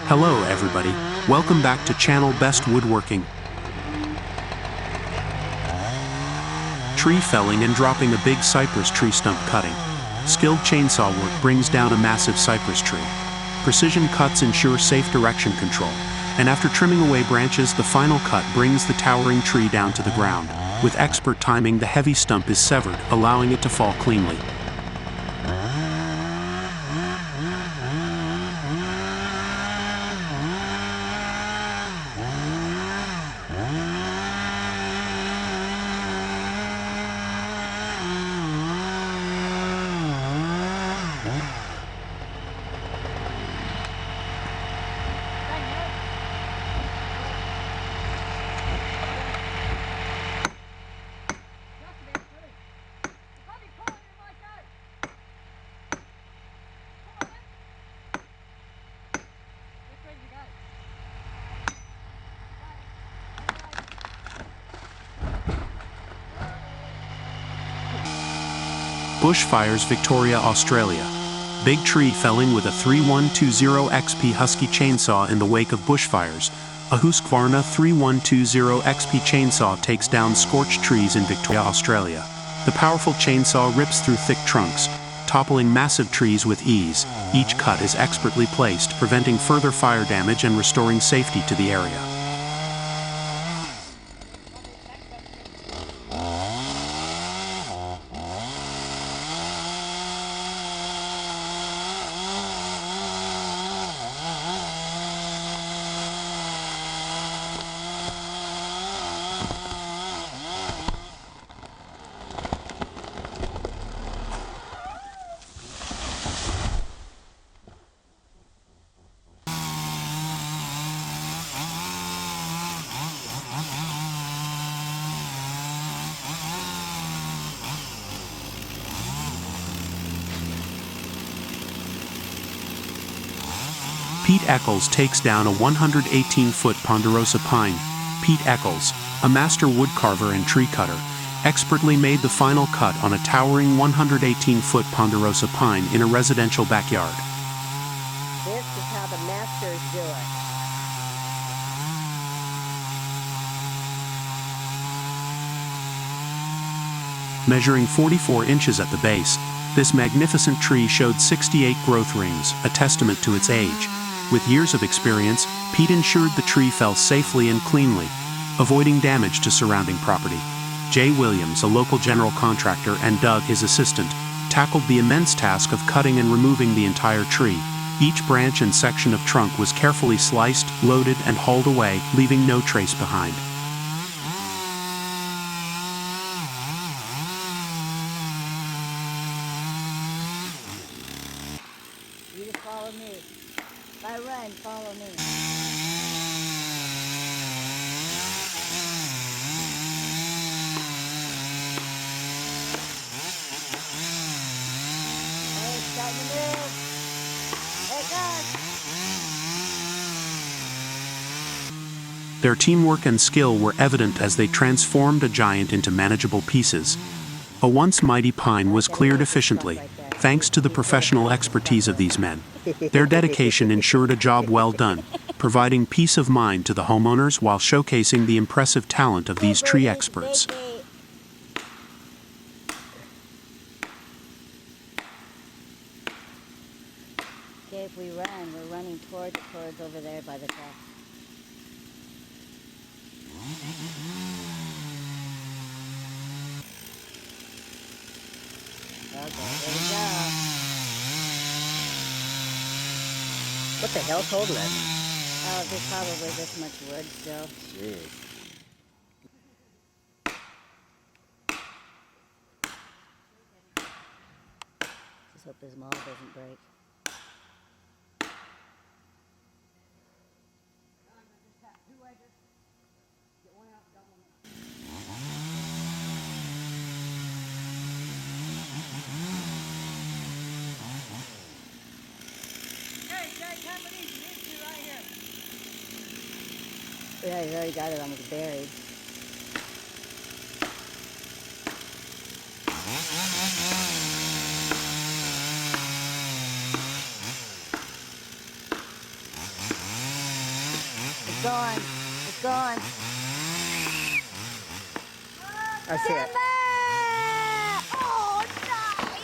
Hello everybody, welcome back to channel Best Woodworking. Tree felling and dropping a big cypress tree stump cutting. Skilled chainsaw work brings down a massive cypress tree. Precision cuts ensure safe direction control, and after trimming away branches, the final cut brings the towering tree down to the ground. With expert timing, the heavy stump is severed, allowing it to fall cleanly. Bushfires, Victoria, Australia. Big tree felling with a 3120 XP Husky chainsaw in the wake of bushfires. A Husqvarna 3120 XP chainsaw takes down scorched trees in Victoria, Australia. The powerful chainsaw rips through thick trunks, toppling massive trees with ease. Each cut is expertly placed, preventing further fire damage and restoring safety to the area. Pete Eccles takes down a 118-foot ponderosa pine. Pete Eccles, a master woodcarver and tree cutter, expertly made the final cut on a towering 118-foot ponderosa pine in a residential backyard. This is how the masters do it. Measuring 44 inches at the base, this magnificent tree showed 68 growth rings, a testament to its age. With years of experience, Pete ensured the tree fell safely and cleanly, avoiding damage to surrounding property. Jay Williams, a local general contractor, and Doug, his assistant, tackled the immense task of cutting and removing the entire tree. Each branch and section of trunk was carefully sliced, loaded, and hauled away, leaving no trace behind. You just follow me. If I run, follow me. Oh, it's starting to move. There it goes. Their teamwork and skill were evident as they transformed a giant into manageable pieces. A once mighty pine was cleared efficiently, thanks to the professional expertise of these men. Their dedication ensured a job well done, providing peace of mind to the homeowners while showcasing the impressive talent of these tree experts. Okay, if we run, we're running towards over there by the truck. Okay, there we go. What the hell's holding it? Oh, there's probably this much wood still. Jeez. Just hope this maul doesn't break. Yeah, he's already got it almost buried. It's gone. It's gone. I see it. Oh, nice!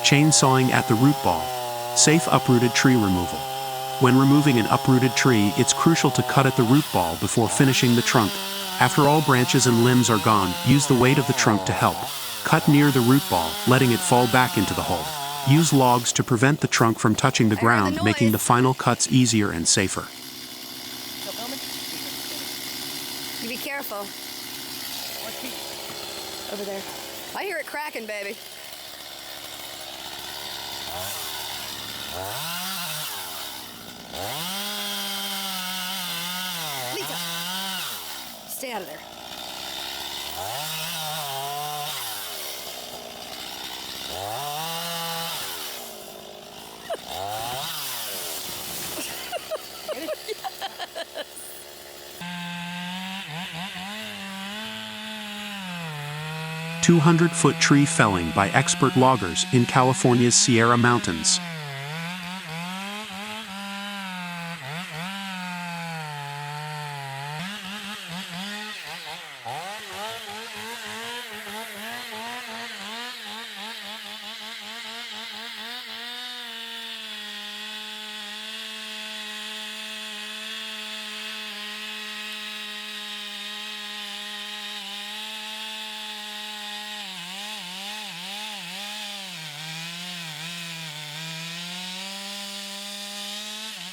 Chainsawing at the root ball. Safe uprooted tree removal. When removing an uprooted tree, it's crucial to cut at the root ball before finishing the trunk. After all branches and limbs are gone, use the weight of the trunk to help. Cut near the root ball, letting it fall back into the hole. Use logs to prevent the trunk from touching the ground, making the final cuts easier and safer. You be careful. Over there. I hear it cracking, baby. Lisa, stay out of there. Yes. 200-foot tree felling by expert loggers in California's Sierra Mountains.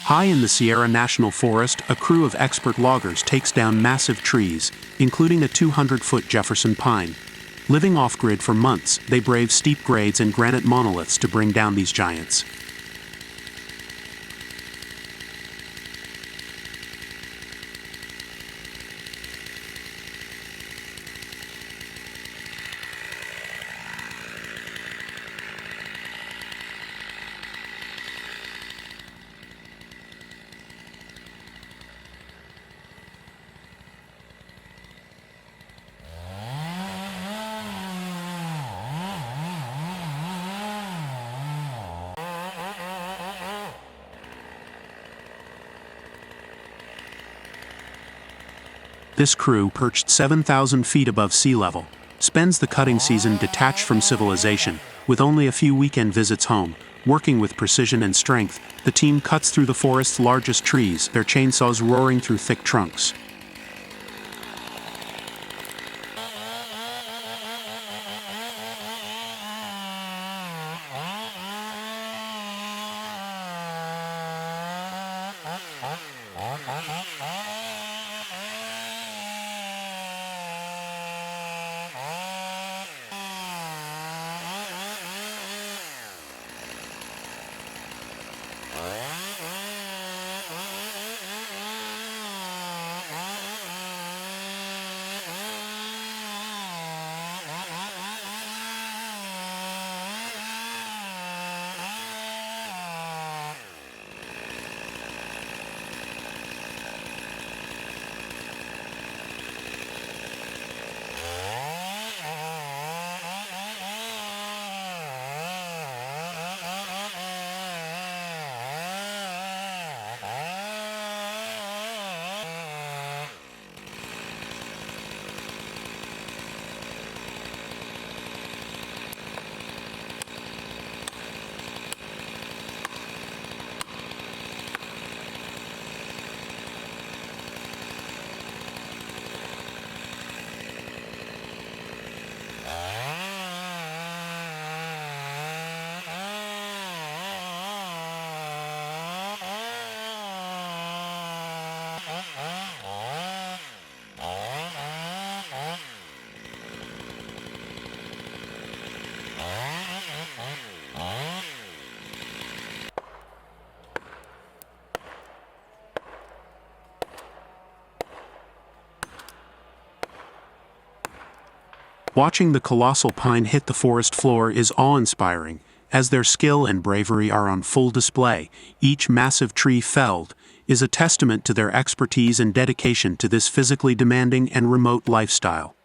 High in the Sierra National Forest, a crew of expert loggers takes down massive trees, including a 200-foot Jefferson pine. Living off-grid for months, they brave steep grades and granite monoliths to bring down these giants. This crew, perched 7,000 feet above sea level, spends the cutting season detached from civilization, with only a few weekend visits home. Working with precision and strength, the team cuts through the forest's largest trees, their chainsaws roaring through thick trunks. Watching the colossal pine hit the forest floor is awe-inspiring, as their skill and bravery are on full display. Each massive tree felled is a testament to their expertise and dedication to this physically demanding and remote lifestyle.